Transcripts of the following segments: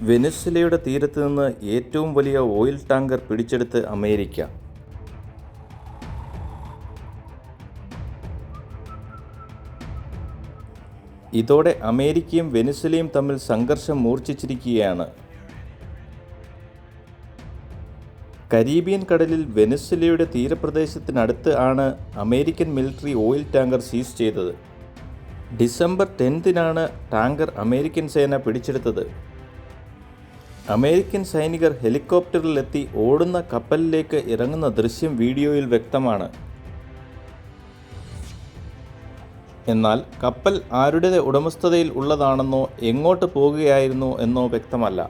വെനിസ്വേലയുടെ തീരത്ത് നിന്ന് ഏറ്റവും വലിയ ഓയിൽ ടാങ്കർ പിടിച്ചെടുത്ത് അമേരിക്ക. ഇതോടെ അമേരിക്കയും വെനിസ്വേലയും തമ്മിൽ സംഘർഷം മൂർച്ഛിച്ചിരിക്കുകയാണ്. കരീബിയൻ കടലിൽ വെനിസ്വേലയുടെ തീരപ്രദേശത്തിനടുത്ത് ആണ് അമേരിക്കൻ മിലിറ്ററി ഓയിൽ ടാങ്കർ സീസ് ചെയ്തത്. ഡിസംബർ 10 ടാങ്കർ അമേരിക്കൻ സേന പിടിച്ചെടുത്തത്. അമേരിക്കൻ സൈനികർ ഹെലികോപ്റ്ററിലെത്തി ഓടുന്ന കപ്പലിലേക്ക് ഇറങ്ങുന്ന ദൃശ്യം വീഡിയോയിൽ വ്യക്തമാണ്. എന്നാൽ കപ്പൽ ആരുടെ ഉടമസ്ഥതയിൽ ഉള്ളതാണെന്നോ എങ്ങോട്ട് പോകുകയായിരുന്നു എന്നോ വ്യക്തമല്ല.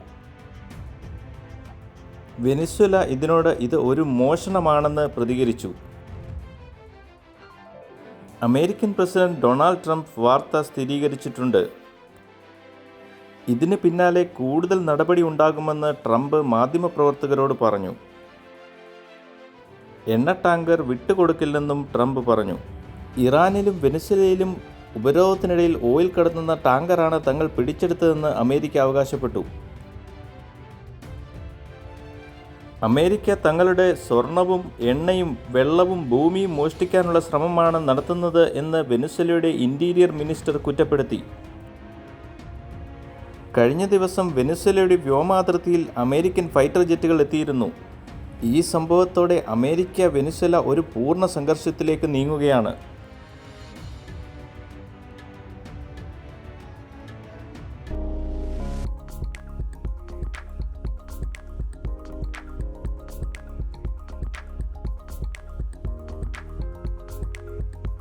വെനിസ്വേല ഇതിനോട് ഇത് ഒരു മോഷണമാണെന്ന് പ്രതികരിച്ചു. അമേരിക്കൻ പ്രസിഡന്റ് ഡൊണാൾഡ് ട്രംപ് വാർത്ത സ്ഥിരീകരിച്ചിട്ടുണ്ട്. ഇതിന് പിന്നാലെ കൂടുതൽ നടപടി ഉണ്ടാകുമെന്ന് ട്രംപ് മാധ്യമപ്രവർത്തകരോട് പറഞ്ഞു. എണ്ണ ടാങ്കർ വിട്ടുകൊടുക്കില്ലെന്നും ട്രംപ് പറഞ്ഞു. ഇറാനിലും വെനിസ്വേലയിലും ഉപരോധത്തിനിടയിൽ ഓയിൽ കടത്തുന്ന ടാങ്കറാണ് തങ്ങൾ പിടിച്ചെടുത്തതെന്ന് അമേരിക്ക അവകാശപ്പെട്ടു. അമേരിക്ക തങ്ങളുടെ സ്വർണവും എണ്ണയും വെള്ളവും ഭൂമിയും മോഷ്ടിക്കാനുള്ള ശ്രമമാണ് നടത്തുന്നത് എന്ന് വെനിസ്വേലയുടെ ഇന്റീരിയർ മിനിസ്റ്റർ കുറ്റപ്പെടുത്തി. കഴിഞ്ഞ ദിവസം വെനിസ്വേലയുടെ വ്യോമാതിർത്തിയിൽ അമേരിക്കൻ ഫൈറ്റർ ജെറ്റുകൾ എത്തിയിരുന്നു. ഈ സംഭവത്തോടെ അമേരിക്ക വെനിസ്വേല ഒരു പൂർണ്ണ സംഘർഷത്തിലേക്ക് നീങ്ങുകയാണ്.